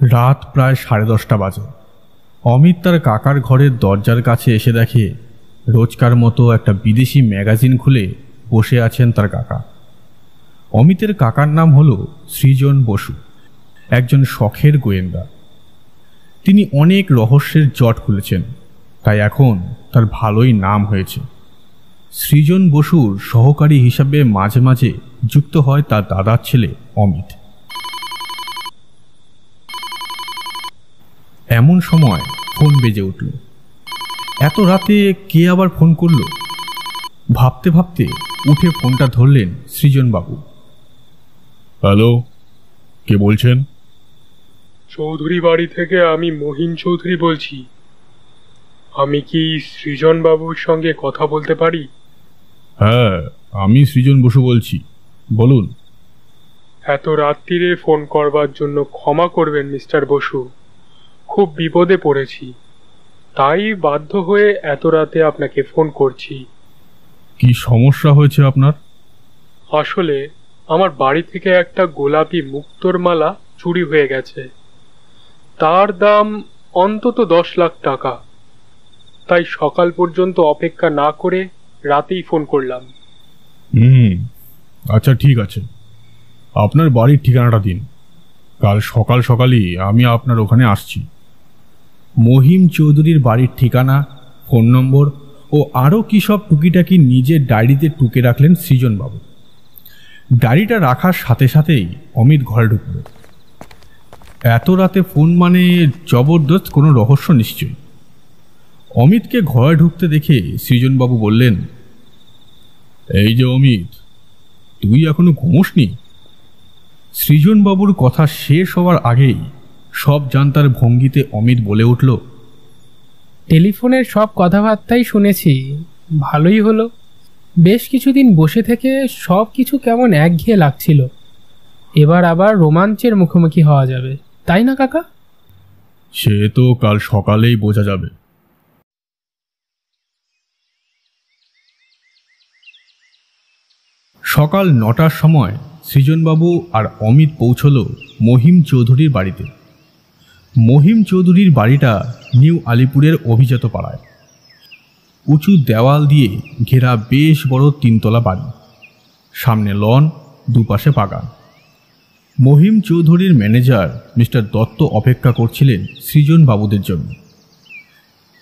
রাত প্রায় 10:30 বাজে। অমিত তার কাকার ঘরের দরজার কাছে এসে দেখে রোজকার মতো একটা বিদেশি ম্যাগাজিন খুলে বসে আছেন তার কাকা। অমিতের কাকার নাম হলো সৃজন বসু, একজন শখের গোয়েন্দা। তিনি অনেক রহস্যের জট খুলেছেন, তাই এখন তার ভালোই নাম হয়েছে। সৃজন বসুর সহকারী হিসাবে মাঝে মাঝে যুক্ত হয় তার দাদার ছেলে অমিত। এমন সময় ফোন বেজে উঠল। এত রাতে কে আবার ফোন করল? ভাবতে ভাবতে উঠে ফোনটা ধরলেন সৃজনবাবু। হ্যালো, কে বলছেন? চৌধুরী বাড়ি থেকে আমি মহিম চৌধুরী বলছি। আমি কি সৃজন বাবুর সঙ্গে কথা বলতে পারি? হ্যাঁ, আমি সৃজন বসু বলছি, বলুন। এত রাত্রিরে ফোন করবার জন্য ক্ষমা করবেন মিস্টার বসু, খুব বিপদে পড়েছি, তাই বাধ্য হয়ে এত রাতে আপনাকে ফোন করছি। কি সমস্যা হয়েছে আপনার? আসলে আমার বাড়ি থেকে একটা গোলাপি মুক্তোর মালা চুরি হয়ে গেছে। তার দাম অন্তত 10 লাখ টাকা। তাই সকাল পর্যন্ত অপেক্ষা না করে রাতেই ফোন করলাম। আচ্ছা, ঠিক আছে, আপনার বাড়ির ঠিকানাটা দিন। কাল সকাল সকালই আমি আপনার ওখানে আসছি। মহিম চৌধুরীর বাড়ির ঠিকানা, ফোন নম্বর ও আরও কী সব টুকিটাকি নিজের ডায়েরিতে টুকে রাখলেন সৃজনবাবু। ডায়েরিটা রাখার সাথে সাথেই অমিত ঘরে ঢুকল। এত রাতে ফোন মানে জবরদস্ত কোনো রহস্য নিশ্চয়ই। অমিতকে ঘরে ঢুকতে দেখে সৃজনবাবু বললেন, এই যে অমিত, তুই এখনো ঘুমোসনি? সৃজনবাবুর কথা শেষ হওয়ার আগেই সব জানতার ভঙ্গিতে অমিত বলে উঠল, টেলিফোনের সব কথাবার্তাই শুনেছি, ভালোই হলো। বেশ কিছুদিন বসে থেকে সব কিছু কেমন একঘেয়ে লাগছিল। এবার আবার রোমাঞ্চের মুখোমুখি হওয়া যাবে, তাই না কাকা? সে তো কাল সকালেই বোঝা যাবে। সকাল 9টার সময় সৃজনবাবু আর অমিত পৌঁছল মহিম চৌধুরীর বাড়িতে। মহিম চৌধুরীর বাড়িটা নিউ আলিপুরের অভিজাত পাড়ায়। উঁচু দেওয়াল দিয়ে ঘেরা বেশ বড় 3তলা বাড়ি, সামনে লন, দুপাশে বাগান। মহিম চৌধুরীর ম্যানেজার মিস্টার দত্ত অপেক্ষা করছিলেন সৃজনবাবুদের জন্য।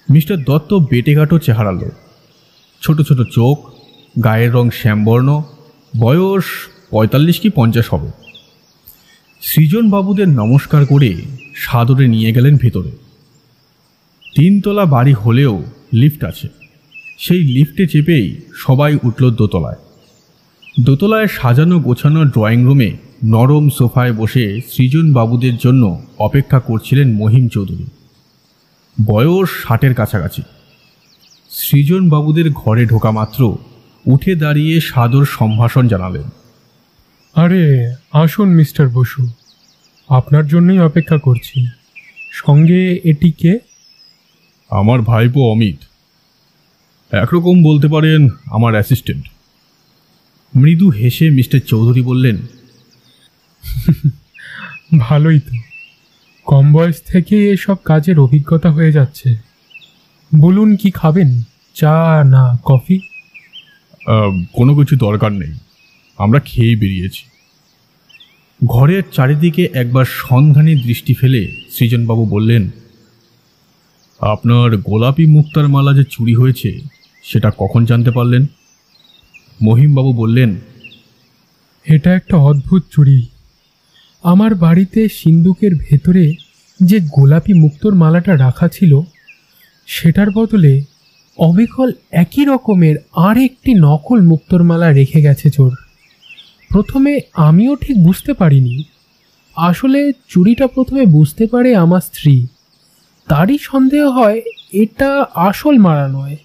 মিস্টার দত্ত বেটেঘাটো চেহারা লোক, ছোট ছোট চোখ, গায়ের রং শ্যামবর্ণ, বয়স 45 কি 50 হবে। সৃজনবাবুদের নমস্কার করে সাদরে নিয়ে গেলেন ভেতরে। 3তলা বাড়ি হলেও লিফট আছে। সেই লিফটে চেপেই সবাই উঠল দোতলায়। দোতলায় সাজানো গোছানো ড্রয়িং রুমে নরম সোফায় বসে সৃজনবাবুদের জন্য অপেক্ষা করছিলেন মহিম চৌধুরী। বয়স 60-এর কাছাকাছি। সৃজনবাবুদের ঘরে ঢোকা মাত্র উঠে দাঁড়িয়ে সাদর সম্ভাষণ জানালেন। আরে আসুন মিস্টার বসু, আপনার জন্যই অপেক্ষা করছি। সঙ্গে এটি কে? আমার ভাইপো অমিত, একরকম বলতে পারেন আমার অ্যাসিস্ট্যান্ট। মৃদু হেসে মিস্টার চৌধুরী বললেন, ভালোই তো, কম বয়স থেকে এসব কাজের অভিজ্ঞতা হয়ে যাচ্ছে। বলুন, কি খাবেন? চা না কফি? কোনো কিছু দরকার নেই, আমরা খেয়েই বেরিয়েছি। ঘরের চারিদিকে একবার সন্ধানী দৃষ্টি ফেলে সৃজনবাবু বললেন, আপনার গোলাপি মুক্তার মালা যে চুরি হয়েছে সেটা কখন জানতে পারলেন? মহিমবাবু বললেন, এটা একটা অদ্ভুত চুরি। আমার বাড়িতে সিন্দুকের ভেতরে যে গোলাপি মুক্তোর মালাটা রাখা ছিল, সেটার বদলে অবিকল একই রকমের আর একটি নকল মুক্তোর মালা রেখে গেছে চোর। প্রথমে আমিও ঠিক বুঝতে পারিনি। আসলে চুরিটা প্রথমে বুঝতে পারে আমার স্ত্রী। তারই সন্দেহ হয় এটা আসল মালা নয়,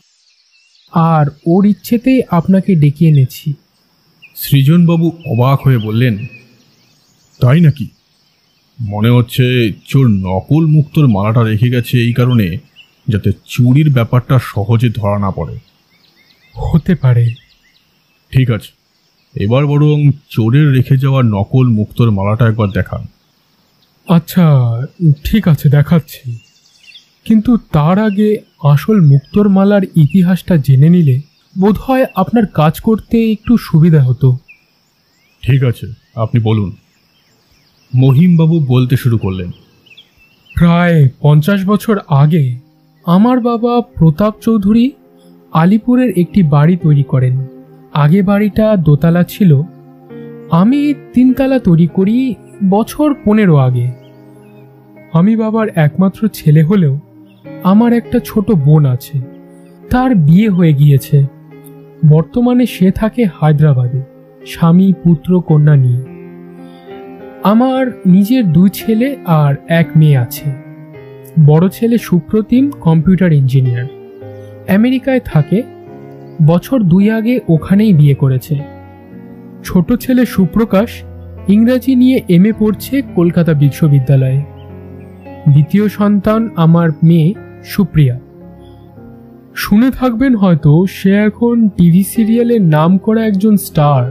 আর ওর ইচ্ছেতেই আপনাকে ডেকে এনেছি। সৃজনবাবু অবাক হয়ে বললেন, তাই নাকি? মনে হচ্ছে চোর নকল মুক্তোর মালাটা রেখে গেছে এই কারণে যাতে চুরির ব্যাপারটা সহজে ধরা না পড়ে। হতে পারে। ঠিক আছে, এবার বরং চোরের রেখে যাওয়া নকল মুক্তোর মালাটা একবার দেখান। আচ্ছা, ঠিক আছে, দেখাচ্ছি। কিন্তু তার আগে আসল মুক্তোর মালার ইতিহাসটা জেনে নিলে বোধহয় আপনার কাজ করতে একটু সুবিধা হতো। ঠিক আছে, আপনি বলুন। মহিমবাবু বলতে শুরু করলেন। প্রায় 50 বছর আগে আমার বাবা প্রতাপ চৌধুরী আলিপুরের একটি বাড়ি তৈরি করেন। আগে বাড়িটা দোতলা ছিল, আমি 3 তলা তৈরি করি বছর 15 আগে। আমি বাবার একমাত্র ছেলে হলেও আমার একটা ছোট বোন আছে, তার বিয়ে হয়ে গিয়েছে। বর্তমানে সে থাকে হায়দ্রাবাদে স্বামী পুত্র কন্যা নিয়ে। আমার নিজের 2 ছেলে আর 1 মেয়ে আছে। বড় ছেলে সুপ্রতিম কম্পিউটার ইঞ্জিনিয়ার, আমেরিকায় থাকে, বছর 2 আগে ওখানেই বিয়ে করেছে। ছোট ছেলে সুপ্রকাশ ইংরাজি নিয়ে MA পড়ছে কলকাতা বিশ্ববিদ্যালয়ে। দ্বিতীয় সন্তান আমার মেয়ে সুপ্রিয়া। শুনে থাকবেন হয়তো, সে এখন টিভি সিরিয়ালের নাম করা একজন স্টার।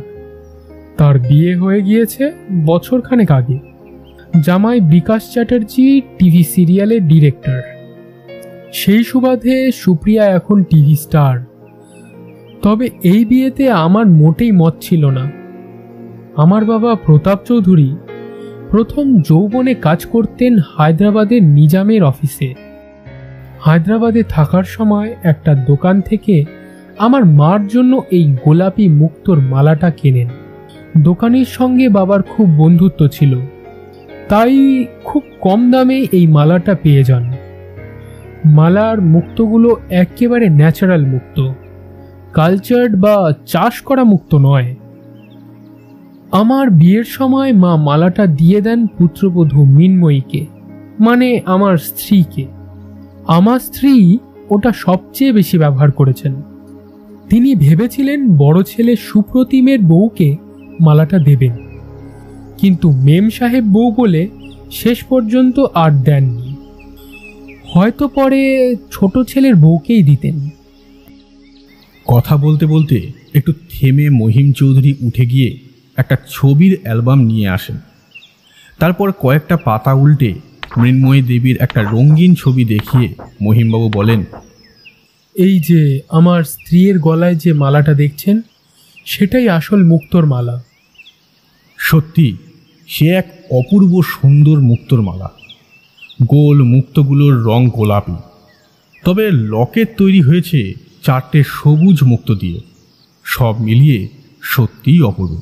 তার বিয়ে হয়ে গিয়েছে বছরখানেক আগে। জামাই বিকাশ চ্যাটার্জি টিভি সিরিয়ালের ডিরেক্টর। সেই সুবাদে সুপ্রিয়া এখন টিভি স্টার। তবে এই বিয়েতে আমার মোটেই মত ছিল না। আমার বাবা প্রতাপ চৌধুরী প্রথম যৌবনে কাজ করতেন হায়দ্রাবাদের নিজামের অফিসে। হায়দ্রাবাদে থাকার সময় একটা দোকান থেকে আমার মার জন্য এই গোলাপি মুক্তোর মালাটা কেনেন। দোকানির সঙ্গে বাবার খুব বন্ধুত্ব ছিল, তাই খুব কম দামে এই মালাটা পেয়ে যান। মালার মুক্তোগুলো একেবারে ন্যাচারাল মুক্তো, কালচার্ড বা চাষ করা মুক্তো নয়। আমার বিয়ের সময় মা মালাটা দিয়ে দেন পুত্রবধূ মিনময়ীকে, মানে আমার স্ত্রীকে। আমার স্ত্রী ওটা সবচেয়ে বেশি ব্যবহার করেছেন। তিনি ভেবেছিলেন বড় ছেলে সুপ্রতিমের বউকে মালাটা দেবেন, কিন্তু মেম সাহেব বউ বলে শেষ পর্যন্ত আর দেননি। হয়তো পরে ছোট ছেলের বউকেই দিতেন। কথা বলতে বলতে একটু থেমে মহিম চৌধুরী উঠে গিয়ে একটা ছবির অ্যালবাম নিয়ে আসেন। তারপর কয়েকটা পাতা উল্টে মৃন্ময়ী দেবীর একটা রঙিন ছবি দেখিয়ে মহিমবাবু বলেন, এই যে আমার স্ত্রীর গলায় যে মালাটা দেখছেন, সেটাই আসল মুক্তোর মালা। সত্যি সে এক অপূর্ব সুন্দর মুক্তোর মালা। গোল মুক্তগুলোর রং গোলাপি, তবে লকেট তৈরি হয়েছে 4টে সবুজ মুক্তো দিয়ে। সব মিলিয়ে সত্যিই অপূর্ব।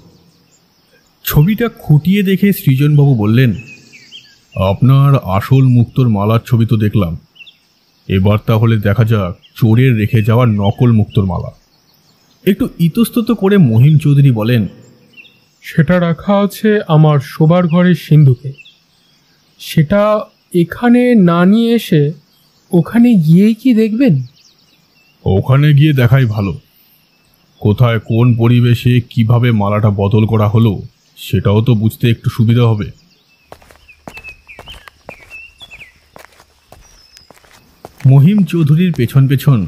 ছবিটা খুঁটিয়ে দেখে সৃজনবাবু বললেন, আপনার আসল মুক্তোর মালার ছবি তো দেখলাম, এবার তাহলে দেখা যাক চোরের রেখে যাওয়ার নকল মুক্তোর মালা। একটু ইতস্তত করে মহিম চৌধুরী বলেন, সেটা রাখা আছে আমার শোবার ঘরের সিন্ধুকে। সেটা এখানে না নিয়ে এসে ওখানে গিয়েই কি দেখবেন? ওখানে গিয়ে দেখাই ভালো। কোথায় কোন পরিবেশে কিভাবে মালাটা বদল করা হলো সেটাও তো বুঝতে একটু সুবিধা হবে। মহিম চৌধুরীর পেছন পেছন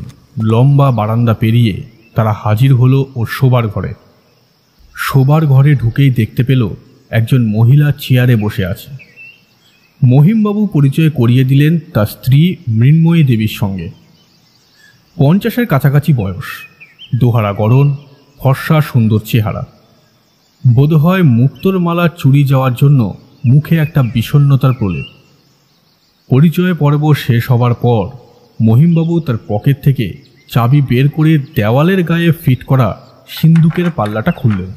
লম্বা বারান্দা পেরিয়ে তারা হাজির হলো ওর শোবার ঘরে। শোবার ঘরে ঢুকেই দেখতে পেল একজন মহিলা চেয়ারে বসে আছে। মহিমবাবু পরিচয় করিয়ে দিলেন তার স্ত্রী মৃন্ময়ী দেবীর সঙ্গে। 50-এর কাছাকাছি বয়স, দোহারা গড়ন, ফর্সা সুন্দর চেহারা। বোধহয় মুক্তোর মালা চুরি যাওয়ার জন্য মুখে একটা বিষণ্ণতার প্রলেপ। পরিচয় পর্ব শেষ হবার পর মহিমবাবু তার পকেট থেকে চাবি বের করে দেওয়ালের গায়ে ফিট করা সিন্দুকের পাল্লাটা খুললেন।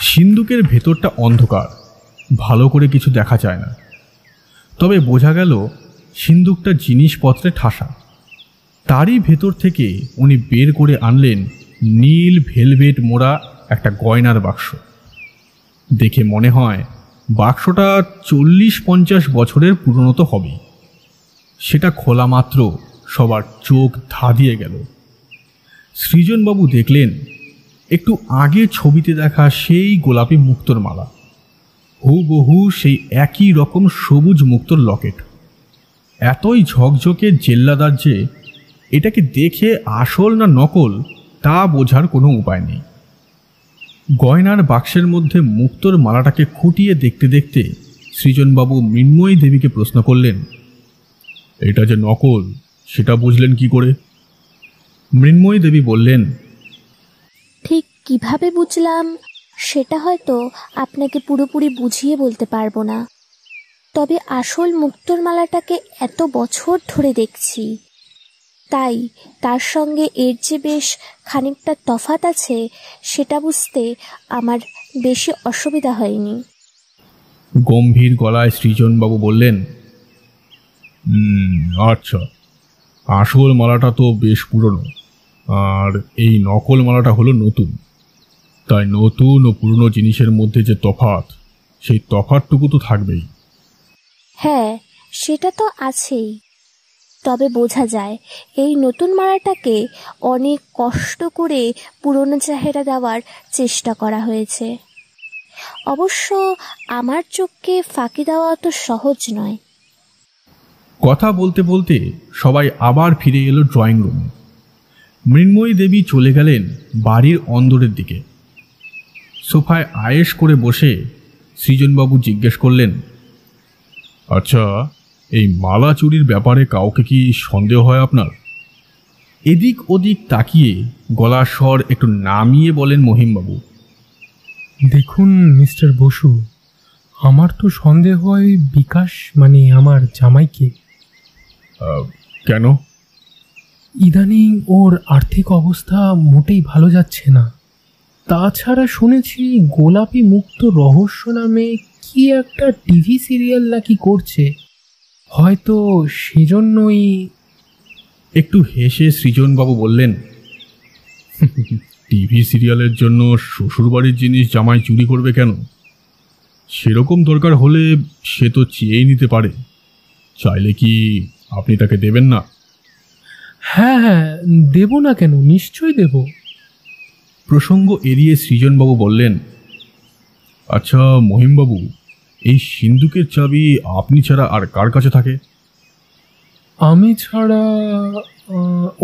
সিন্দুকের ভেতরটা অন্ধকার, ভালো করে কিছু দেখা যায় না, তবে বোঝা গেল সিন্দুকটা জিনিসপত্রে ঠাসা। তারই ভেতর থেকে উনি বের করে আনলেন নীল ভেলভেট মোড়া একটা গয়নার বাক্স। দেখে মনে হয় বাক্সটা 40-50 বছরের পুরনো তো হবেই। সেটা খোলা মাত্র সবার চোখ ধাঁধিয়ে গেল। সৃজনবাবু দেখলেন একটু আগে ছবিতে দেখা সেই গোলাপি মুক্তোর মালা, হুবহু সেই একই রকম সবুজ মুক্তোর লকেট। এতই ঝকঝকে জেল্লাদার যে এটাকে দেখে আসল না নকল তা বোঝার কোনো উপায় নেই। গয়নার বাক্সের মধ্যে মুক্তোর মালাটাকে খুঁটিয়ে দেখতে দেখতে সৃজনবাবু মৃন্ময়ী দেবীকে প্রশ্ন করলেন, এটা যে নকল সেটা বুঝলেন কি করে? মৃন্ময়ী দেবী বললেন, ঠিক কিভাবে বুঝলাম সেটা হয়তো আপনাকে পুরোপুরি বুঝিয়ে বলতে পারবো না, তবে আসল মুক্তোর মালাটাকে এত বছর ধরে দেখছি, তাই তার সঙ্গে এর যে বেশ খানিকটা তফাৎ আছে সেটা বুঝতে আমার বেশি অসুবিধা হয়নি। গম্ভীর গলায় সৃজনবাবু বললেন, আচ্ছা, আসল মালাটা তো বেশ পুরনো, আর এই নকল মালাটা হলো নতুন, তাই নতুন ও পুরনো জিনিসের মধ্যে যে তফাৎ, সেই তফাৎটুকু তো থাকবেই। হ্যাঁ, সেটা তো আছেই, তবে বোঝা যায় এই নতুন মালাটাকে অনেক কষ্ট করে পুরনো চেহারা দেওয়ার চেষ্টা করা হয়েছে। অবশ্য আমার চোখকে ফাঁকি দেওয়া তো সহজ নয়। কথা বলতে বলতে সবাই আবার ফিরে এলো ড্রয়িং রুমে। মৃন্ময়ী দেবী চলে গেলেন বাড়ির অন্দরের দিকে। সোফায় আয়েশ করে বসে সৃজনবাবু জিজ্ঞেস করলেন, আচ্ছা, এই মালা চুরির ব্যাপারে কাউকে কি সন্দেহ হয় আপনার? এদিক ওদিক তাকিয়ে গলার স্বর একটু নামিয়ে বলেন মহিমবাবু, দেখুন মিস্টার বসু, আমার তো সন্দেহ হয় বিকাশ মানে আমার জামাইকে। কেন? ইদানিং ওর আর্থিক অবস্থা মোটেই ভালো যাচ্ছে না। তাছাড়া শুনেছি গোলাপি মুক্ত রহস্য নামে কি একটা টিভি সিরিয়াল নাকি করছে, হয়তো সেজন্যই। একটু হেসে সৃজনবাবু বললেন, টিভি সিরিয়ালের জন্য শ্বশুরবাড়ির জিনিস জামাই চুরি করবে কেন? সেরকম দরকার হলে সে তো চেয়েই নিতে পারে, চাইলে কি আপনি তাকে দেবেন না? হ্যাঁ হ্যাঁ, দেব না কেন, নিশ্চয়ই দেব। প্রসঙ্গ এড়িয়ে সৃজনবাবু বললেন, আচ্ছা মহিমবাবু, এই সিন্দুকের চাবি আপনি ছাড়া আর কার কাছে থাকে? আমি ছাড়া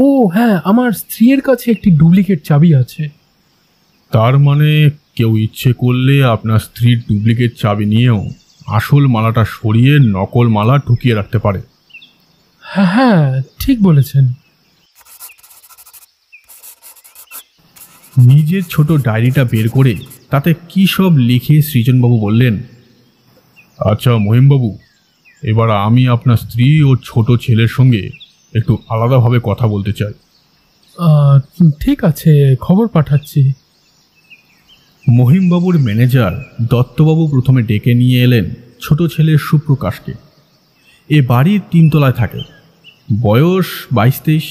ও হ্যাঁ, আমার স্ত্রীর কাছে একটি ডুপ্লিকেট চাবি আছে। তার মানে কেউ ইচ্ছে করলে আপনার স্ত্রীর ডুপ্লিকেট চাবি নিয়েও আসল মালাটা সরিয়ে নকল মালা ঢুকিয়ে রাখতে পারে। হ্যাঁ হ্যাঁ, ঠিক বলেছেন। নিজের ছোট ডায়েরিটা বের করে তাতে কী সব লিখে সৃজনবাবু বললেন, আচ্ছা মহিমবাবু, এবার আমি আপনার স্ত্রী ও ছোট ছেলের সঙ্গে একটু আলাদাভাবে কথা বলতে চাই। ঠিক আছে, খবর পাঠাচ্ছি। মহিমবাবুর ম্যানেজার দত্তবাবু প্রথমে ডেকে নিয়ে এলেন ছোট ছেলে সুপ্রকাশকে। এ বাড়ির 3 তলায় থাকে, বয়স 22-23।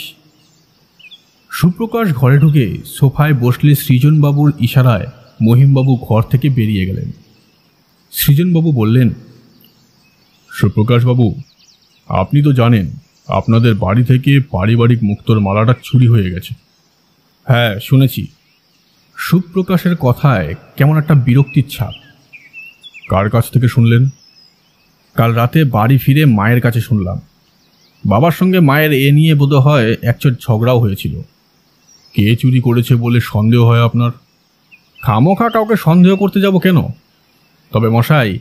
সুপ্রকাশ ঘরে ঢুকে সোফায় বসলে সৃজনবাবুর ইশারায় মহিমবাবু ঘর থেকে বেরিয়ে গেলেন। সৃজনবাবু বললেন, সুপ্রকাশবাবু, আপনি তো জানেন আপনাদের বাড়ি থেকে পারিবারিক মুক্তোর মালাটা চুরি হয়ে গেছে। হ্যাঁ শুনেছি। সুপ্রকাশের কথায় কেমন একটা বিরক্তির ছাপ। কার কাছ থেকে শুনলেন? কাল রাতে বাড়ি ফিরে মায়ের কাছে শুনলাম। বাবার সঙ্গে মায়ের এ নিয়ে বোধহয় একচোট ঝগড়াও হয়েছিল। কে চুরি করেছে বলে সন্দেহ হয় আপনার? খামোখা কাউকে সন্দেহ করতে যাব কেন? তবে মশাই,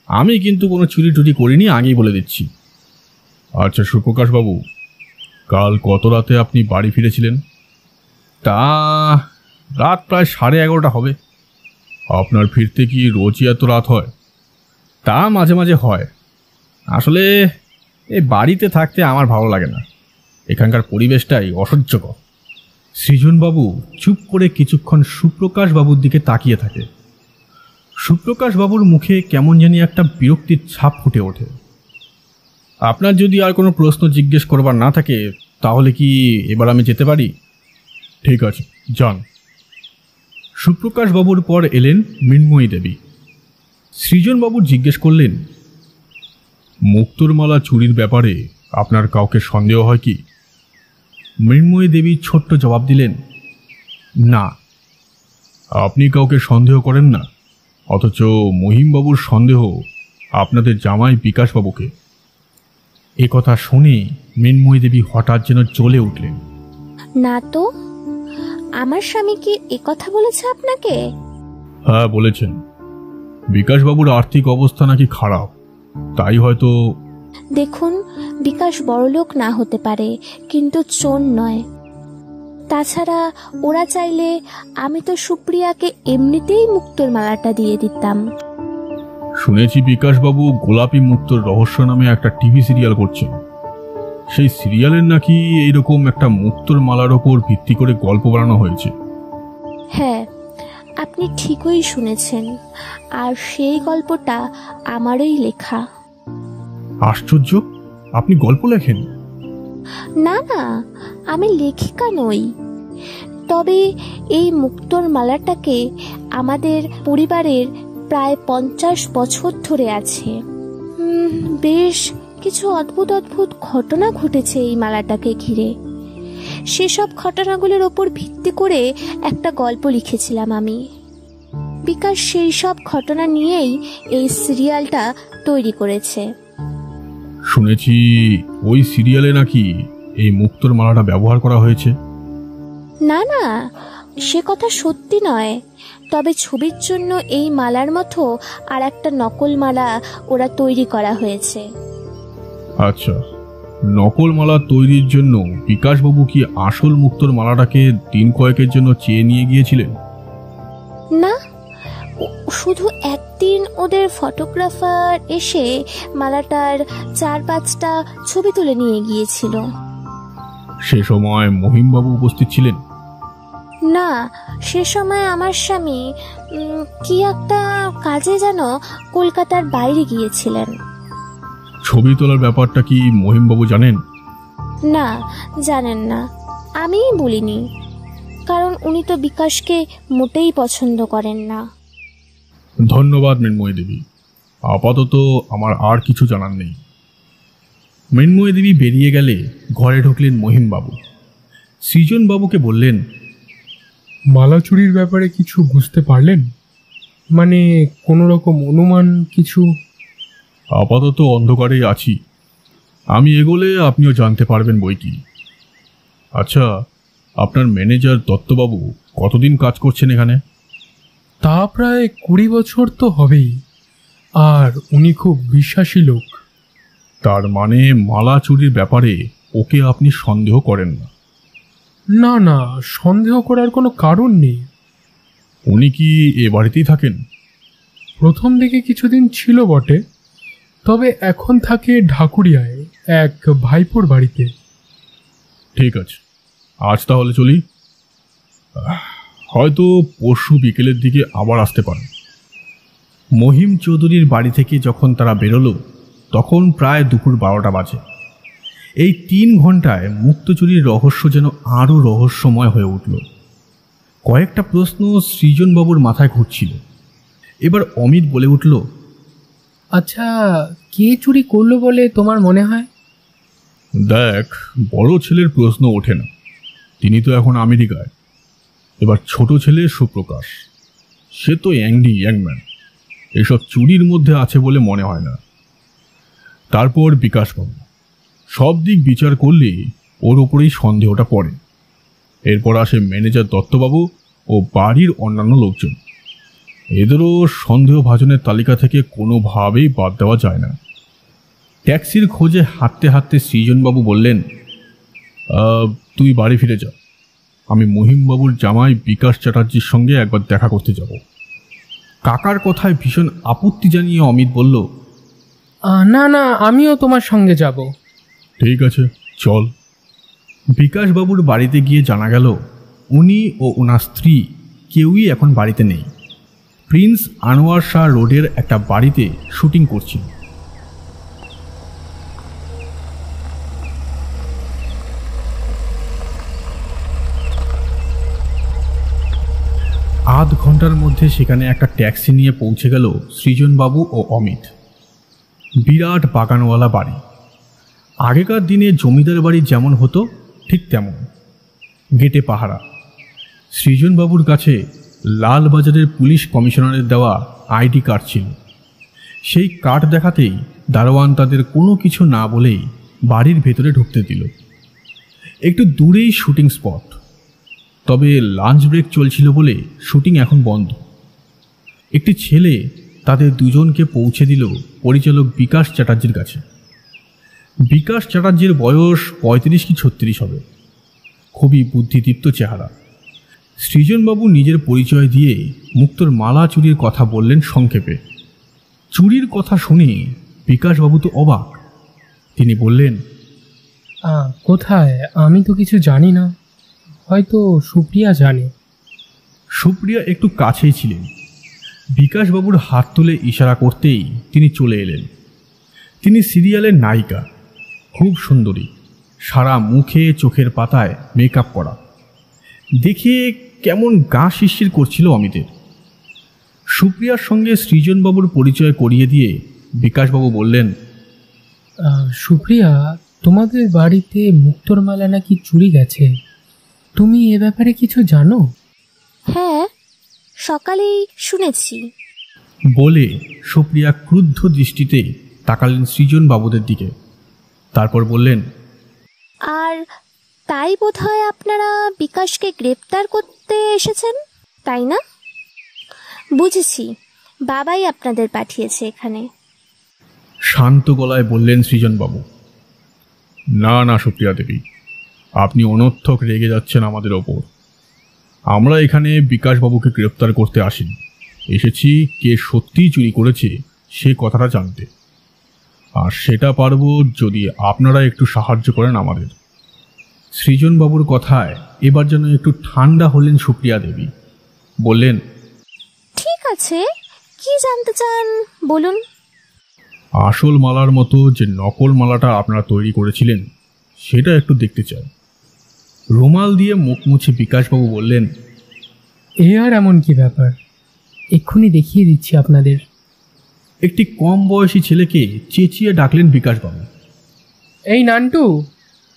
আমি কিন্তু কোনো চুরি টুরি করিনি, আগেই বলে দিচ্ছি। আচ্ছা সুপ্রকাশবাবু, কাল কত রাতে আপনি বাড়ি ফিরেছিলেন? তা রাত প্রায় 11:30 হবে। আপনার ফিরতে কি রোজই এত রাত হয়? তা মাঝে মাঝে হয়। আসলে এই বাড়িতে থাকতে আমার ভালো লাগে না, এখানকার পরিবেশটাই অসহ্যকর। সৃজনবাবু চুপ করে কিছুক্ষণ সুপ্রকাশবাবুর দিকে তাকিয়ে থাকে। সুপ্রকাশবাবুর মুখে কেমন জানি একটা বিরক্তির ছাপ ফুটে ওঠে। আপনার যদি আর কোনো প্রশ্ন জিজ্ঞেস করবার না থাকে তাহলে কি এবার আমি যেতে পারি? ঠিক আছে, যান। সুপ্রকাশবাবুর পর এলেন মৃন্ময়ী দেবী। সৃজনবাবু জিজ্ঞেস করলেন, মুক্তোর মালা চুরির ব্যাপারে আপনার কাউকে সন্দেহ হয় কি? মৃন্ময়ী দেবী ছোট্ট জবাব দিলেন, না। আপনি কাউকে সন্দেহ করেন না, অথচ মহিমবাবুর সন্দেহ আপনাদের জামাই বিকাশবাবুকে। এ কথা শুনে মৃন্ময়ী দেবী হঠাৎ যেন জ্বলে উঠলেন। না তো, আমার স্বামী কি একথা বলেছে আপনাকে? হ্যাঁ বলেছেন, বিকাশবাবুর আর্থিক অবস্থা নাকি খারাপ, তাই হয়তো। দেখুন, বিকাশ বড়লোক না হতে পারে, কিন্তু চোর নয়। তাছাড়া ওরা চাইলে আমি তো সুপ্রিয়াকে এমনিতেই মুক্তোর মালাটা দিয়ে দিতাম। শুনেছি বিকাশবাবু গোলাপী মুক্তোর রহস্য নামে একটা টিভি সিরিয়াল করছেন। সেই সিরিয়ালের নাকি এইরকম একটা মুক্তোর মালার ওপর ভিত্তি করে গল্প বানানো হয়েছে। হ্যাঁ, আপনি ঠিকই শুনেছেন, আর সেই গল্পটা আমারই লেখা। আশ্চর্য, আপনি গল্প লেখেন? না না, আমি লেখিকা নই, তবে এই মুক্তোর মালাটাকে আমাদের পরিবারের প্রায় 50 বছর ধরে আছে। বেশ কিছু অদ্ভুত অদ্ভুত ঘটনা ঘটেছে এই মালাটাকে ঘিরে। সেসব ঘটনাগুলোর ওপর ভিত্তি করে একটা গল্প লিখেছিলাম আমি। বিকাশ সেই সব ঘটনা নিয়েই এই সিরিয়ালটা তৈরি করেছে। শুনেছি ওই সিরিয়ালে নাকি এই মুক্তোর মালাটা ব্যবহার করা হয়েছে। না না, সে কথা সত্যি নয়, তবে ছবির জন্য এই মালার মতো আর একটা নকল মালা ওরা তৈরি করা হয়েছে। আচ্ছা, নকল মালা তৈরির জন্য বিকাশবাবু কি আসল মুক্তোর মালাটাকে দিন কয়েকের জন্য চেয়ে নিয়ে গিয়েছিলেন? না, শুধু একদিন ওদের ফটোগ্রাফার এসে মালাটার 4-5টা ছবি তুলে নিয়ে গিয়েছিল। সে সময় মহিমবাবু উপস্থিত ছিলেন? না, সে সময় আমার স্বামী কি একটা কাজে যেন কলকাতার বাইরে গিয়েছিলেন। ছবি তোলার ব্যাপারটা কি মহিমবাবু জানেন? না, জানেন না, আমিই বলিনি, কারণ উনি তো বিকাশকে মোটেই পছন্দ করেন না। ধন্যবাদ মৃন্ময়ী দেবী, আপাতত আমার আর কিছু জানার নেই। মৃন্ময়ী দেবী বেরিয়ে গেলে ঘরে ঢুকলেন মহিমবাবু। সৃজনবাবুকে বললেন, মালা চুরির ব্যাপারে কিছু বুঝতে পারলেন? মানে কোনো রকম অনুমান কিছু? আপাতত অন্ধকারেই আছি, আমি এগোলে আপনিও জানতে পারবেন বইকি। আচ্ছা, আপনার ম্যানেজার দত্তবাবু কতদিন কাজ করছেন এখানে? তা প্রায় 20 বছর তো হবেই, আর উনি খুব বিশ্বাসী লোক। তার মানে মালা চুরির ব্যাপারে ওকে আপনি সন্দেহ করেন না? না না, সন্দেহ করার কোনো কারণ নেই। উনি কি এ বাড়িতেই থাকেন? প্রথম দিকে কিছুদিন ছিল বটে, তবে এখন থাকে ঢাকুরিয়ায় এক ভাইপোর বাড়িতে। ঠিক আছে, আজ তাহলে চলি। হয়তো পরশু বিকেলের দিকে আবার আসতে পারেন। মহিম চৌধুরীর বাড়ি থেকে যখন তারা বেরোলো তখন প্রায় দুপুর 12টা বাজে। এই 3 ঘন্টায় মুক্তো চুরির রহস্য যেন আরও রহস্যময় হয়ে উঠল। কয়েকটা প্রশ্ন সৃজনবাবুর মাথায় ঘুরছিল। এবার অমিত বলে উঠল, আচ্ছা, কে চুরি করলো বলে তোমার মনে হয়? দেখ, বড় ছেলের প্রশ্ন ওঠে না, তিনি তো এখন আমেরিকায়। এবার ছোট ছেলে সুপ্রকাশ, সে তো ইয়াংম্যান, এসব চুরির মধ্যে আছে বলে মনে হয় না। তারপর বিকাশবাবু, সব দিক বিচার করলে ওর ওপরেই সন্দেহটা পড়ে। এরপর আসে ম্যানেজার দত্তবাবু ও বাড়ির অন্যান্য লোকজন। এদেরও সন্দেহভাজনের তালিকা থেকে কোনোভাবেই বাদ দেওয়া যায় না। ট্যাক্সির খোঁজে হাঁটতে হাঁটতে সৃজনবাবু বললেন, তুই বাড়ি ফিরে যা, আমি মহিমবাবুর জামাই বিকাশ চ্যাটার্জির সঙ্গে একবার দেখা করতে যাব। কাকার কথায় ভীষণ আপত্তি জানিয়ে অমিত বলল, না না, আমিও তোমার সঙ্গে যাব। ঠিক আছে, চল। বিকাশবাবুর বাড়িতে গিয়ে জানা গেল উনি ও ওনার স্ত্রী কেউই এখন বাড়িতে নেই। প্রিন্স আনোয়ার শাহ রোডের একটা বাড়িতে শুটিং করছিল। আধ ঘন্টার মধ্যে সেখানে একটা ট্যাক্সি নিয়ে পৌঁছে গেল সৃজনবাবু ও অমিত। বিরাট বাগানওয়ালা বাড়ি, আগেকার দিনে জমিদার বাড়ি যেমন হতো ঠিক তেমন। গেটে পাহারা। সৃজনবাবুর কাছে লালবাজারের পুলিশ কমিশনারের দেওয়া আইডি কার্ড ছিল। সেই কার্ড দেখাতেই দারোয়ান তাদের কোনো কিছু না বলেই বাড়ির ভেতরে ঢুকতে দিল। একটু দূরেই শুটিং স্পট, তবে লাঞ্চ ব্রেক চলছিল বলে শুটিং এখন বন্ধ। একটি ছেলে তাদের দুজনকে পৌঁছে দিল পরিচালক বিকাশ চ্যাটার্জির কাছে। বিকাশ চ্যাটার্জির বয়স 35 কি 36 হবে। খুবই বুদ্ধিদীপ্ত চেহারা। সৃজনবাবু নিজের পরিচয় দিয়ে মুক্তোর মালা চুরির কথা বললেন সংক্ষেপে। চুরির কথা শুনে বিকাশবাবু তো অবাক। তিনি বললেন, কোথায়? আমি তো কিছু জানি না, হয়তো সুপ্রিয়া জানে। সুপ্রিয়া একটু কাছেই ছিলেন। বিকাশবাবুর হাত তুলে ইশারা করতেই তিনি চলে এলেন। তিনি সিরিয়ালের নায়িকা, খুব সুন্দরী, সারা মুখে চোখের পাতায় মেকআপ করা। দেখে কেমন গা শিরশির করছিল অমিতের। সুপ্রিয়ার সঙ্গে সৃজনবাবুর পরিচয় করিয়ে দিয়ে বিকাশবাবু বললেন, সুপ্রিয়া, তোমাদের বাড়িতে মুক্তোর মালা নাকি চুরি গেছে, তুমি এ ব্যাপারে কিছু জানো? হ্যাঁ, সকালেই শুনেছি। বলে সুপ্রিয়া ক্রুদ্ধ দৃষ্টিতে তাকালেন সৃজনবাবুদের দিকে। তারপর বললেন, আর তাই বোধহয় আপনারা বিকাশকে গ্রেপ্তার করতে এসেছেন, তাই না? বুঝেছি, বাবাই আপনাদের পাঠিয়েছে এখানে। শান্ত গলায় বললেন সৃজনবাবু। না না সুপ্রিয়া দেবী, আপনি অনর্থক রেগে যাচ্ছেন আমাদের ওপর। আমরা এখানে বিকাশবাবুকে গ্রেপ্তার করতে আসিনি, এসেছি কে সত্যিই চুরি করেছে সে কথাটা জানতে। আর সেটা পারবো যদি আপনারা একটু সাহায্য করেন আমাদের। সৃজনবাবুর কথায় এবার যেন একটু ঠান্ডা হলেন সুপ্রিয়া দেবী। বললেন, ঠিক আছে, কি জানতে চান বলুন। আসল মালার মতো যে নকল মালাটা আপনারা তৈরি করেছিলেন সেটা একটু দেখতে চাই। রুমাল দিয়ে মুখ মুছে বিকাশবাবু বললেন, এ আর এমন কি ব্যাপার, এক্ষুনি দেখিয়ে দিচ্ছি আপনাদের। একটি কম বয়সী ছেলেকে চেঁচিয়ে ডাকলেন বিকাশবাবু। এই নান্টু,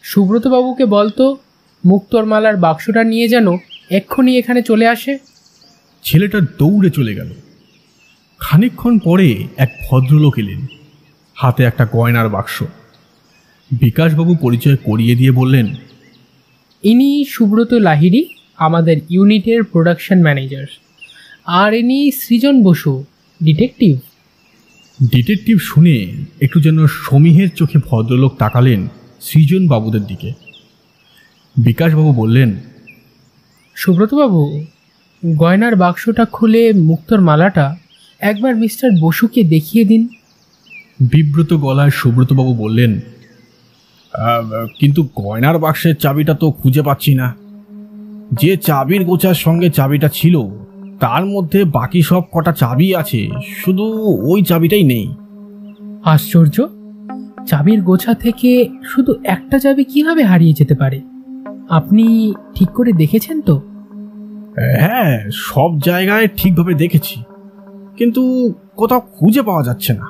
সুব্রতবাবুকে বলতো মুক্তোর মালার বাক্সটা নিয়ে যেন এক্ষুনি এখানে চলে আসে। ছেলেটা দৌড়ে চলে গেল। খানিকক্ষণ পরে এক ভদ্রলোক এলেন, হাতে একটা গয়নার বাক্স। বিকাশবাবু পরিচয় করিয়ে দিয়ে বললেন, ইনি সুব্রত লাহিড়ী, আমাদের ইউনিটের প্রোডাকশন ম্যানেজার। আর ইনি সৃজন বসু, ডিটেকটিভ। ডিটেকটিভ শুনে একটু যেন সমীহের চোখে ভদ্রলোক তাকালেন সৃজনবাবুদের দিকে। বিকাশবাবু বললেন, সুব্রতবাবু, গয়নার বাক্সটা খুলে মুক্তোর মালাটা একবার মিস্টার বসুকে দেখিয়ে দিন। বিব্রত গলায় সুব্রতবাবু বললেন, কিন্তু গয়নার বাক্সের চাবিটা তো খুঁজে পাচ্ছি না। যে চাবির গোছার সঙ্গে চাবিটা ছিল তার মধ্যে বাকি সব কটা চাবি আছে, শুধু ওই চাবিটাই নেই। আশ্চর্য, চাবির গোছা থেকে শুধু একটা চাবি কিভাবে হারিয়ে যেতে পারে? আপনি ঠিক করে দেখেছেন তো? হ্যাঁ, সব জায়গায় ঠিকভাবে দেখেছি, কিন্তু কোথাও খুঁজে পাওয়া যাচ্ছে না।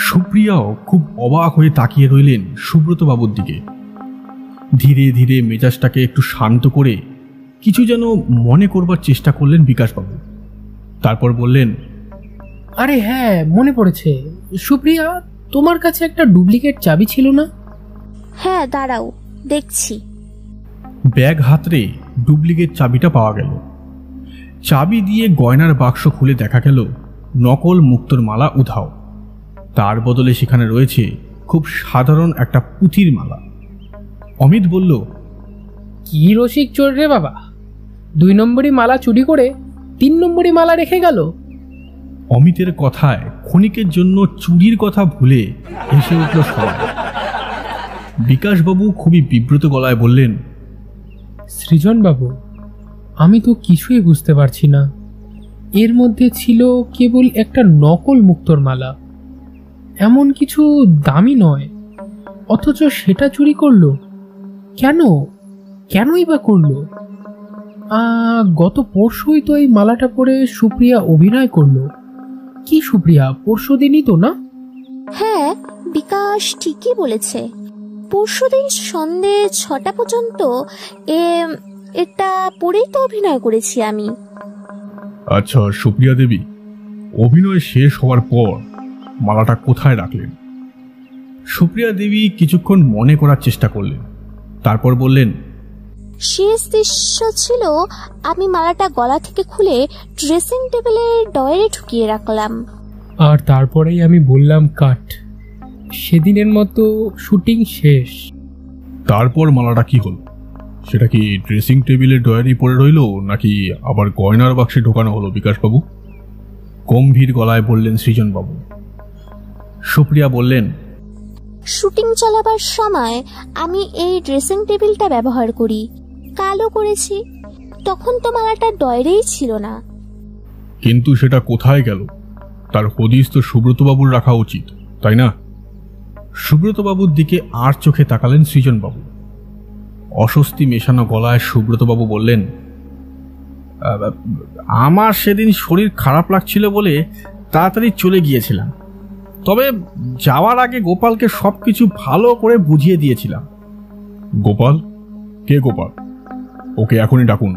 সুপ্রিয়াও খুব অবাক হয়ে তাকিয়ে রইলেন সুব্রতবাবুর দিকে। ধীরে ধীরে মেজাজটাকে একটু শান্ত করে কিছু যেন মনে করবার চেষ্টা করলেন বিকাশবাবু। তারপর বললেন, আরে হ্যাঁ, মনে পড়েছে। সুপ্রিয়া, তোমার কাছে একটা ডুপ্লিকেট চাবি ছিল না? হ্যাঁ, দাঁড়াও, দেখছি। ব্যাগ হাতড়ে ডুপ্লিকেট চাবিটা পাওয়া গেল। চাবি দিয়ে গয়নার বাক্স খুলে দেখা গেল নকল মুক্তোর মালা উধাও। তার বদলে সেখানে রয়েছে খুব সাধারণ একটা পুঁথির মালা। অমিত বলল, কি রসিক চোর রে বাবা, 2 নম্বরই মালা চুরি করে 3 নম্বরই মালা রেখে গেল। অমিতের কথায় ক্ষণিকের জন্য চুরির কথা ভুলে হেসে উঠল সবাই। বিকাশবাবু খুবই বিব্রত গলায় বললেন, সৃজনবাবু, আমি তো কিছুই বুঝতে পারছি না। এর মধ্যে ছিল কেবল একটা নকল মুক্তোর মালা, এমন কিছু দামি নয়, অথচ সেটা চুরি করলো কেন? কেনই বা করলো? গত পরশুই তো এই মালাটা পরে সুপ্রিয়া অভিনয় করলো। কি সুপ্রিয়া, পরশুদিনই তো না? হ্যাঁ, বিকাশ ঠিকই বলেছে। পরশুদিন সন্ধে 6টা পর্যন্ত এটা পরেই তো অভিনয় করেছি আমি। আচ্ছা সুপ্রিয়া দেবী, অভিনয় শেষ হওয়ার পর মালাটা কোথায় রাখলেন? সুপ্রিয়া দেবী কিছুক্ষণ মনে করার চেষ্টা করলেন। তারপর বললেন, শেষ দৃশ্য ছিল আমি মালাটা গলা থেকে খুলে ড্রেসিং টেবিলের ডয়ারে ঢুকিয়ে রাখলাম। আর তারপরেই আমি বললাম কাট। সেদিনের মতো শুটিং শেষ। তারপর মালাটা কি হলো? সেটা কি ড্রেসিং টেবিলের ডয়ারি পড়ে রইল, নাকি আবার গয়নার বাক্সে ঢোকানো হলো বিকাশবাবু? গম্ভীর গলায় বললেন সৃজনবাবু। সুপ্রিয়া বললেন, শুটিং চলাবার সময় আমি এই ড্রেসিং টেবিলটা ব্যবহার করি, কালো করেছি। তখন তো মালাটা ডয়ারেই ছিল না। কিন্তু সেটা কোথায় গেল? তার হদিস তো সুব্রতবাবুর রাখা উচিত, তাই না? সুব্রতবাবুর দিকে আর চোখে তাকালেন সৃজনবাবু। অস্বস্তি মেশানো গলায় সুব্রতবাবু বললেন, আমার সেদিন শরীর খারাপ লাগছিল বলে তাড়াতাড়ি চলে গিয়েছিলাম। তবে যাওয়ার আগে গোপালকে সবকিছু ভালো করে বুঝিয়ে দিয়েছিলাম। গোপাল? কে গোপাল? ওকে এখনই ডাকুন।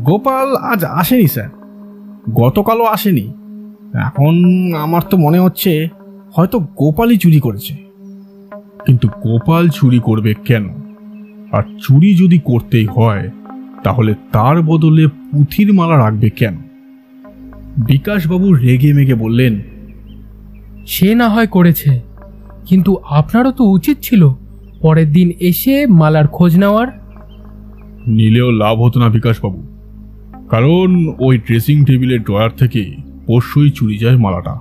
গোপাল আজ আসেনি স্যার, গতকালও আসেনি। এখন আমার তো মনে হচ্ছে হয়তো গোপালই চুরি করেছে। কিন্তু গোপাল চুরি করবে কেন? আর চুরি যদি করতেই হয় তাহলে তার বদলে পুঁথির মালা রাখবে কেন? বিকাশবাবু রেগে মেগে বললেন, সে না হয় করেছে, কিন্তু আপনারও তো উচিত ছিল পরের দিন এসে মালার খোঁজ নেওয়ার। নিলেও লাভ হতো না বিকাশবাবু, কারণ ওই ড্রেসিং টেবিলের ড্রয়ার থেকে পরশুই চুরি যায় মালাটা।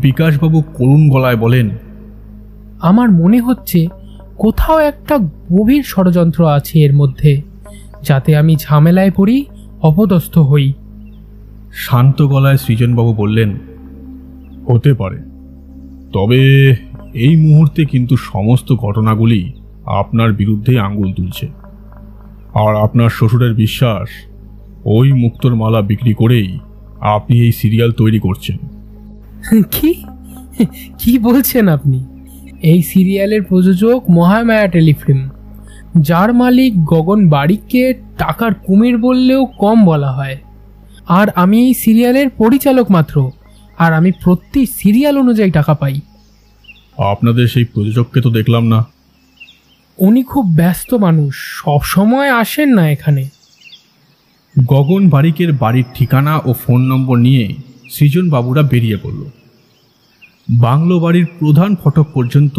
বিকাশবাবু করুণ গলায় বলেন, আমার মনে হচ্ছে কোথাও একটা গভীর ষড়যন্ত্র আছে এর মধ্যে, যাতে আমি ঝামেলায় পড়ি, অপদস্থ হই। শান্ত গলায় সৃজনবাবু বললেন, হতে পারে, তবে এই মুহূর্তে কিন্তু সমস্ত ঘটনাগুলি আপনার বিরুদ্ধে আঙ্গুল তুলছে। আর আপনার শ্বশুরের বিশ্বাস ওই মুক্তোর মালা বিক্রি করেই আপনি এই সিরিয়াল তৈরি করছেন। কি কি বলছেন আপনি? এই সিরিয়ালের প্রযোজক মহামায়া টেলিফিল্ম, যার মালিক গগন বারিককে টাকার কুমির বললেও কম বলা হয়। আর আমি এই সিরিয়ালের পরিচালক মাত্র, আর আমি প্রতি সিরিয়াল অনুযায়ী টাকা পাই। আপনাদের সেই প্রযোজককে তো দেখলাম না। উনি খুব ব্যস্ত মানুষ, সব সময় আসেন না এখানে। গগন বারিকের বাড়ির ঠিকানা ও ফোন নম্বর নিয়ে সৃজনবাবুরা বেরিয়ে পড়ল। বাংলো বাড়ির প্রধান ফটক পর্যন্ত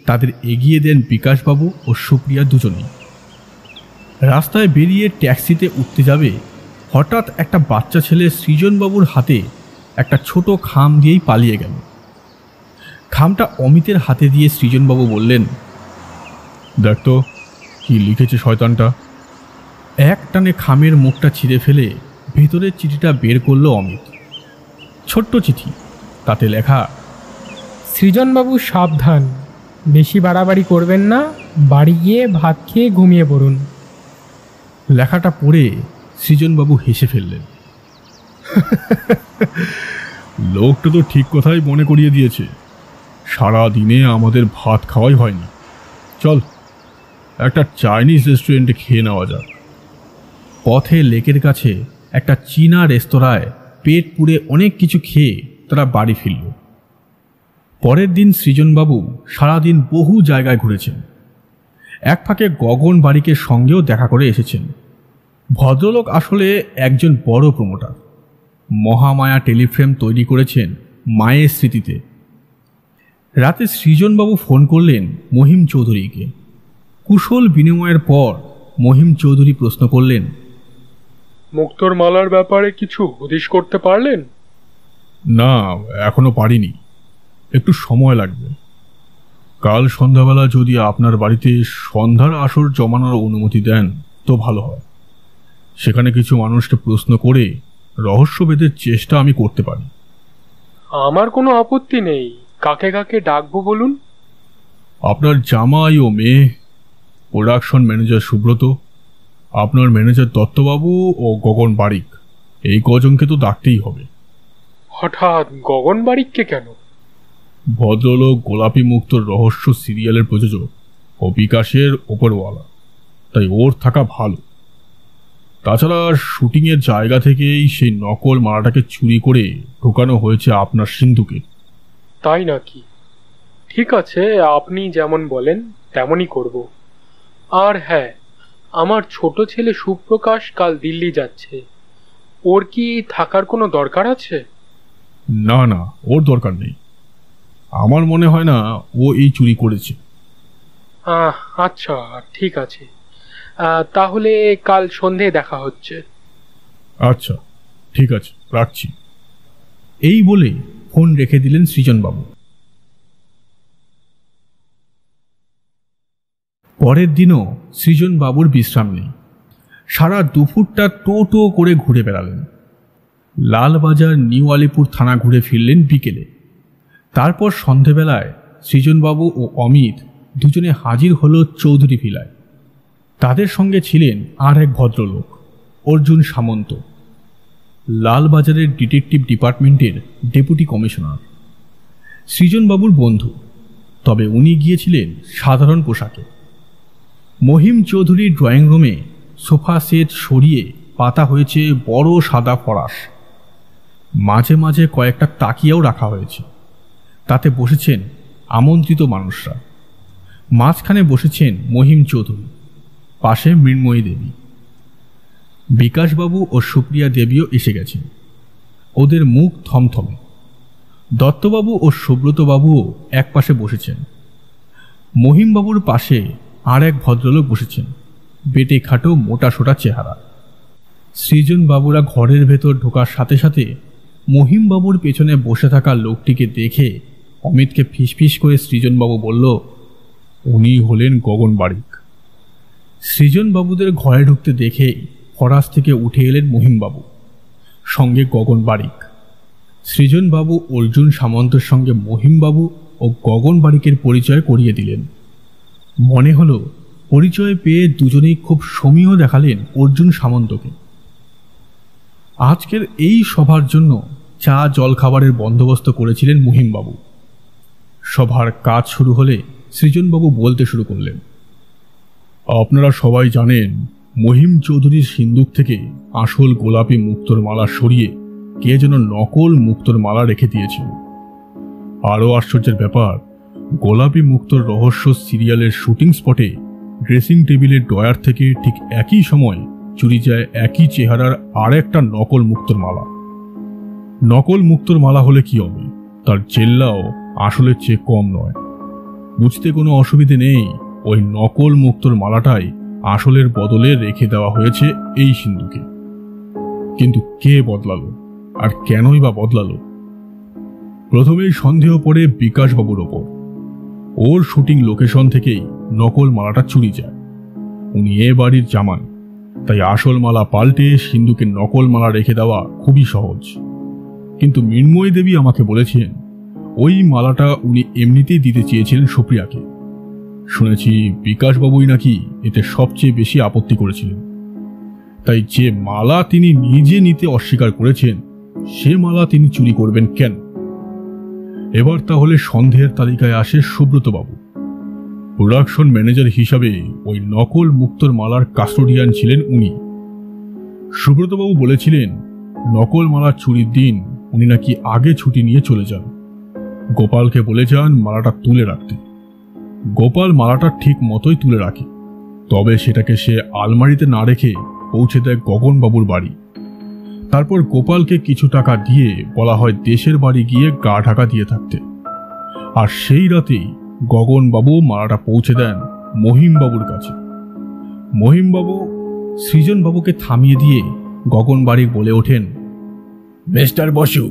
তাদের এগিয়ে দেন বিকাশবাবু ও সুপ্রিয়া দুজনেই। রাস্তায় বেরিয়ে ট্যাক্সিতে উঠতে যাবে, হঠাৎ একটা বাচ্চা ছেলে সৃজনবাবুর হাতে একটা ছোট খাম দিয়েই পালিয়ে গেল। খামটা অমিতের হাতে দিয়ে সৃজনবাবু বললেন, দেখ তো কি লিখেছে শয়তানটা। এক টানে খামের মুখটা ছিঁড়ে ফেলে ভেতরের চিঠিটা বের করল অমিত। ছোট্ট চিঠি, তাতে লেখা, সৃজনবাবু সাবধান, বেশি বাড়াবাড়ি করবেন না, বাড়ি গিয়ে ভাত খেয়ে ঘুমিয়ে পড়ুন। লেখাটা পড়ে সৃজনবাবু হেসে ফেললেন। লোকটা তো ঠিক কথাই মনে করিয়ে দিয়েছে। সারা দিনে আমাদের ভাত খাওয়াই হয়নি, চল একটা চাইনিজ রেস্টুরেন্টে খেয়ে নেওয়া যাক। পথে লেকের কাছে একটা চীনা রেস্তোরাঁয় পেট পুড়ে অনেক কিছু খেয়ে তারা বাড়ি ফিরল। পরের দিন সৃজনবাবু সারাদিন বহু জায়গায় ঘুরেছেন। এক ফাঁকে গগন বারিকের সঙ্গেও দেখা করে এসেছেন। ভদ্রলোক আসলে একজন বড় প্রমোটার। মহামায়া টেলিফ্রেম তৈরি করেছেন মায়ের স্মৃতিতে। রাতে সৃজনবাবু ফোন করলেন মহিম চৌধুরীকে। কুশল বিনিময়ের পর মহিম চৌধুরী প্রশ্ন করলেন, মুক্তোর মালার ব্যাপারে কিছু হদিশ করতে পারলেন? না, এখনো পারিনি, একটু সময় লাগবে। কাল সন্ধ্যাবেলা যদি আপনার বাড়িতে সন্ধ্যার আসর জমানোর অনুমতি দেন তো ভালো হয়। সেখানে কিছু মানুষকে প্রশ্ন করে রহস্যভেদের চেষ্টা আমি করতে পারি। আমার কোনো আপত্তি নেই, কাকে কাকে ডাকবো বলুন? আপনার জামাই ও মেয়ে, প্রোডাকশন ম্যানেজার সুব্রত, আপনার ম্যানেজার দত্তবাবু ও গগন বারিক, এই কজনকে তো ডাকতেই হবে। হঠাৎ গগন বারিককে কেন? ভদ্রলোক গোলাপী মুক্তোর রহস্য সিরিয়ালের প্রযোজক ও বিকাশের ওপরওয়ালা, তাই ওর থাকা ভালো। তাছাড়া শুটিংয়ের জায়গা থেকেই সেই নকল মালাটাকে চুরি করে ঢোকানো হয়েছে আপনার সিন্ধুকে। তাই নাকি? ঠিক আছে, আপনি যেমন বলেন তেমনই করব। আর হ্যাঁ, আমার ছোট ছেলে সুপ্রকাশ কাল দিল্লি যাচ্ছে। ওর কি থাকার কোনো দরকার আছে? না না, ওর দরকার নেই। আমার মনে হয় না ও এই চুরি করেছে। আচ্ছা, ঠিক আছে। তাহলে কাল সন্ধে দেখা হচ্ছে। আচ্ছা, ঠিক আছে, রাখছি। এই বলে ফোন রেখে দিলেন সৃজনবাবু। পরের দিনও সৃজনবাবুর বিশ্রাম নেই। সারা দুপুরটা টো করে ঘুরে বেড়ালেন। লালবাজার নিউ আলিপুর থানা ঘুরে ফিরলেন বিকেলে। তারপর সন্ধেবেলায় সৃজনবাবু ও অমিত দুজনে হাজির হলো চৌধুরী ভিলায়। তাদের সঙ্গে ছিলেন আর এক ভদ্রলোক, অর্জুন সামন্ত, লালবাজারের ডিটেকটিভ ডিপার্টমেন্টের ডেপুটি কমিশনার, সৃজনবাবুর বন্ধু। তবে উনি গিয়েছিলেন সাধারণ পোশাকে। মহিম চৌধুরীর ড্রয়িং রুমে সোফা সেট সরিয়ে পাতা হয়েছে বড় সাদা ফরাশ। মাঝে মাঝে কয়েকটা তাকিয়াও রাখা হয়েছে। তাতে বসেছেন আমন্ত্রিত মানুষরা। মাঝখানে বসেছেন মহিম চৌধুরী, পাশে মৃন্ময়ী দেবী। বিকাশবাবু ও সুপ্রিয়া দেবীও এসে গেছেন। ওদের মুখ থমথমে। দত্তবাবু ও সুব্রতবাবুও এক পাশে বসেছেন। মহিমবাবুর পাশে আর এক ভদ্রলোক বসেছেন, বেটে খাটো মোটাসোটা চেহারা। সৃজনবাবুরা ঘরের ভেতর ঢোকার সাথে সাথে মহিমবাবুর পেছনে বসে থাকা লোকটিকে দেখে অমিতকে ফিসফিস করে সৃজনবাবু বলল, উনি হলেন গগন বারিক। সৃজনবাবুদের ঘরে ঢুকতে দেখেই ফরাস থেকে উঠে এলেন মহিমবাবু, সঙ্গে গগন বারিক। সৃজনবাবু অর্জুন সামন্তের সঙ্গে মহিমবাবু ও গগন বারিকের পরিচয় করিয়ে দিলেন। মনে হলো পরিচয় পেয়ে দুজনেই খুব সমীহ দেখালেন অর্জুন সামন্তকে। আজকের এই সভার জন্য চা জলখাবারের বন্দোবস্ত করেছিলেন মহিমবাবু। সভার কাজ শুরু হলে সৃজনবাবু বলতে শুরু করলেন, আপনারা সবাই জানেন মহিম চৌধুরীর সিন্দুক থেকে আসল গোলাপি মুক্তোর মালা সরিয়ে কে যেন নকল মুক্তোর মালা রেখে দিয়েছিল। আরও আশ্চর্যের ব্যাপার, গোলাপি মুক্তোর রহস্য সিরিয়ালের শুটিং স্পটে ড্রেসিং টেবিলের ড্রয়ার থেকে ঠিক একই সময় চুরি যায় একই চেহারার আর একটা নকল মুক্তোর মালা। নকল মুক্তোর মালা হলে কি হবে, তার জেল্লাও আসলের চেয়ে কম নয়। বুঝতে কোনো অসুবিধে নেই, ওই নকল মুক্তোর মালাটাই আসলের বদলে রেখে দেওয়া হয়েছে এই সিন্ধুকে। কিন্তু কে বদলালো, আর কেনই বা বদলালো? প্রথমেই সন্দেহ পড়ে বিকাশবাবুর ওপর। ওর শুটিং লোকেশন থেকেই নকল মালাটা চুরি যায়। উনি এ বাড়ির জামাই, তাই আসল মালা পাল্টে সিন্ধুকে নকল মালা রেখে দেওয়া খুবই সহজ। কিন্তু মৃন্ময়ী দেবী আমাকে বলেছেন ওই মালাটা উনি এমনিতেই দিতে চেয়েছিলেন সুপ্রিয়াকে। শুনেছি বিকাশবাবুই নাকি এতে সবচেয়ে বেশি আপত্তি করেছিলেন। তাই যে মালা তিনি নিজে নিতে অস্বীকার করেছেন, সে মালা তিনি চুরি করবেন কেন? এবার তাহলে সন্দেহের তালিকায় আসে সুব্রতবাবু। প্রোডাকশন ম্যানেজার হিসাবে ওই নকল মুক্তোর মালার কাস্টোডিয়ান ছিলেন উনি। সুব্রতবাবু বলেছিলেন নকল মালা চুরির দিন উনি নাকি আগে ছুটি নিয়ে চলে যান। গোপালকে বলে যান মালাটা তুলে রাখতে। গোপাল মালাটা ঠিক মতোই তুলে রাখে, তবে সেটাকে সে আলমারিতে না রেখে পৌঁছে দেয় গগনবাবুর বাড়ি। তারপর গোপালকে কিছু টাকা দিয়ে বলা হয় দেশের বাড়ি গিয়ে গা ঢাকা দিয়ে থাকতে। আর সেই রাতেই গগনবাবু মালাটা পৌঁছে দেন মহিমবাবুর কাছে। মহিমবাবু সৃজনবাবুকে থামিয়ে দিয়ে গগন বারিক বলে ওঠেন, মিস্টার বসু,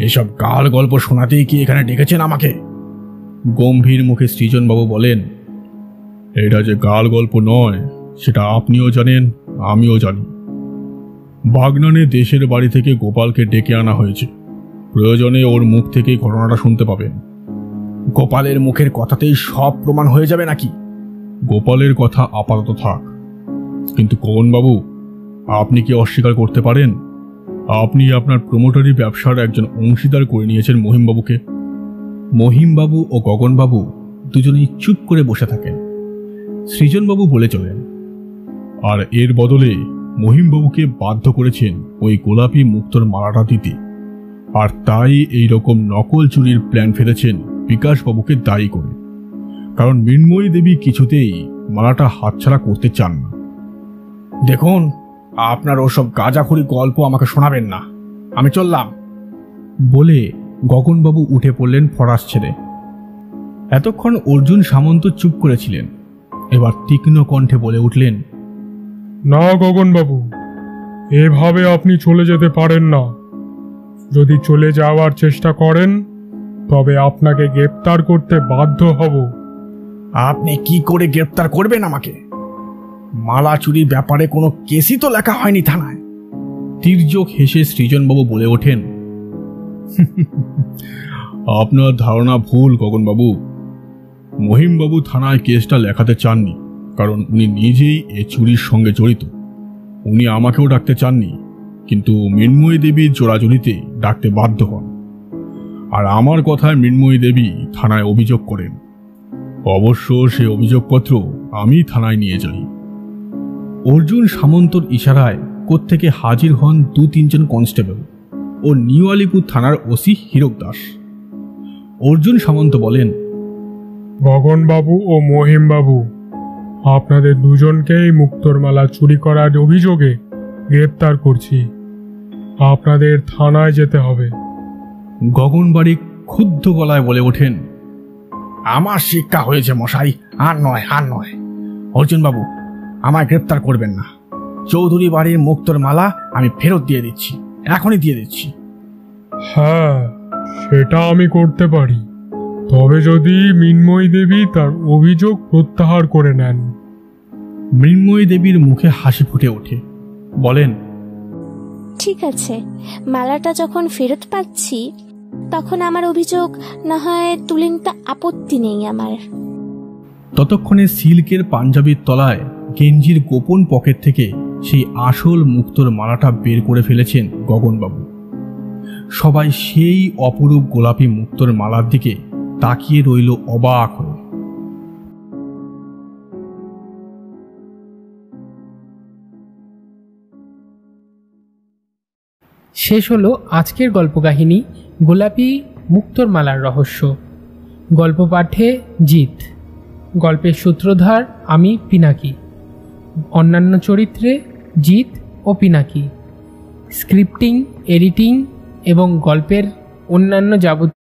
এসব গাল গল্প শোনাতেই কি এখানে ডেকেছেন আমাকে? গম্ভীর মুখে সৃজনবাবু বলেন, এটা যে গাল গল্প নয় সেটা আপনিও জানেন, আমিও জানি। বাগনানে দেশের বাড়ি থেকে গোপালকে ডেকে আনা হয়েছে। প্রয়োজনে ওর মুখ থেকেই ঘটনাটা শুনতে পাবেন। গোপালের মুখের কথাতেই সব প্রমাণ হয়ে যাবে নাকি? গোপালের কথা আপাতত থাক, কিন্তু গগনবাবু, আপনি কি অস্বীকার করতে পারেন আপনি আপনার প্রমোটারি ব্যবসার একজন অংশীদার করে নিয়েছেন মহিমবাবুকে? মহিমবাবু ও গগনবাবু দুজনেই চুপ করে বসে থাকেন। সৃজনবাবু বলে চলেন, আর এর বদলে মহিমবাবুকে বাধ্য করেছেন ওই গোলাপি মুক্তোর মালাটা দিতে। আর তাই এই রকম নকল চুরির প্ল্যান ফেলেছেন বিকাশবাবুকে দায়ী করে। কারণ মৃন্ময়ী দেবী কিছুতেই মালাটা হাতছাড়া করতে চান না। দেখুন, আপনার ওসব গাঁজাখুরি গল্প আমাকে শোনাবেন না, আমি চললাম বলে গগনবাবু উঠে পড়লেন ফরাস ছেড়ে। এতক্ষণ অর্জুন সামন্ত চুপ করেছিলেন, এবার তীক্ষ্ণ কণ্ঠে বলে উঠলেন, না গগনবাবু, এভাবে আপনি চলে যেতে পারেন না। যদি চলে যাওয়ার চেষ্টা করেন তবে আপনাকে গ্রেপ্তার করতে বাধ্য হব। আপনি কি করে গ্রেপ্তার করবেন আমাকে? মালা চুরির ব্যাপারে কোনো কেসই তো লেখা হয়নি থানায়। তির্যক হেসে সৃজনবাবু বলে ওঠেন, আপনার ধারণা ভুল গগনবাবু। মহিমবাবু থানায় কেসটা লেখাতে চাননি, কারণ উনি নিজেই এ চুরির সঙ্গে জড়িত। উনি আমাকেও ডাকতে চাননি, কিন্তু মৃন্ময়ী দেবীর জোড়াজুড়িতে ডাকতে বাধ্য হন। আর আমার কথায় মৃন্ময়ী দেবী থানায় অভিযোগ করেন। অবশ্য সে অভিযোগপত্র আমি থানায় নিয়ে যাই। অর্জুন সামন্তর ইশারায় কোত্থেকে হাজির হন 2-3 জন কনস্টেবল ও নিউ আলিপুর থানার ওসি হীরক দাস। অর্জুন সামন্ত বলেন, গগনবাবু ও মহিমবাবু, আপনাদের দুজনকেই মুক্তোর মালা চুরি করার অভিযোগে গ্রেপ্তার করছি। আপনাদের থানায় যেতে হবে। গগনবাড়ি ক্ষুব্ধ গলায় বলে ওঠেন, আমার শিক্ষা হয়েছে মশাই, আর নয় আর নয়। অর্জুনবাবু, আমায় গ্রেপ্তার করবেন না। চৌধুরী বাড়ির মুক্তোর মালা আমি ফেরত দিয়ে দিচ্ছি, এখনই দিয়ে দিচ্ছি। হ্যাঁ, সেটা আমি করতে পারি, তবে যদি মৃন্ময়ী দেবী তার অভিযোগ প্রত্যাহার করে নেন। মৃন্ময়ী দেবীর মুখে হাসি ফুটে ওঠে, বলেন, ঠিক আছে, মালাটা যখন ফেরত পাচ্ছি তখন আমার অভিযোগ না হয় তুলে নিতে আপত্তি নেই আমার। ততক্ষণে সিল্কের পাঞ্জাবির তলায় গেঞ্জির গোপন পকেট থেকে সেই আসল মুক্তোর মালাটা বের করে ফেলেছেন গগনবাবু। সবাই সেই অপরূপ গোলাপি মুক্তোর মালার দিকে তাকিয়ে রইল অবাক হয়ে। শেষ হলো আজকের গল্প কাহিনী গোলাপি মুক্তোর মালার রহস্য। গল্প পাঠে জিৎ, গল্পের সূত্রধার আমি পিনাকি, অন্যান্য চরিত্রে জিৎ ও পিনাকি, স্ক্রিপ্টিং, এডিটিং এবং গল্পের অন্যান্য যাবতীয়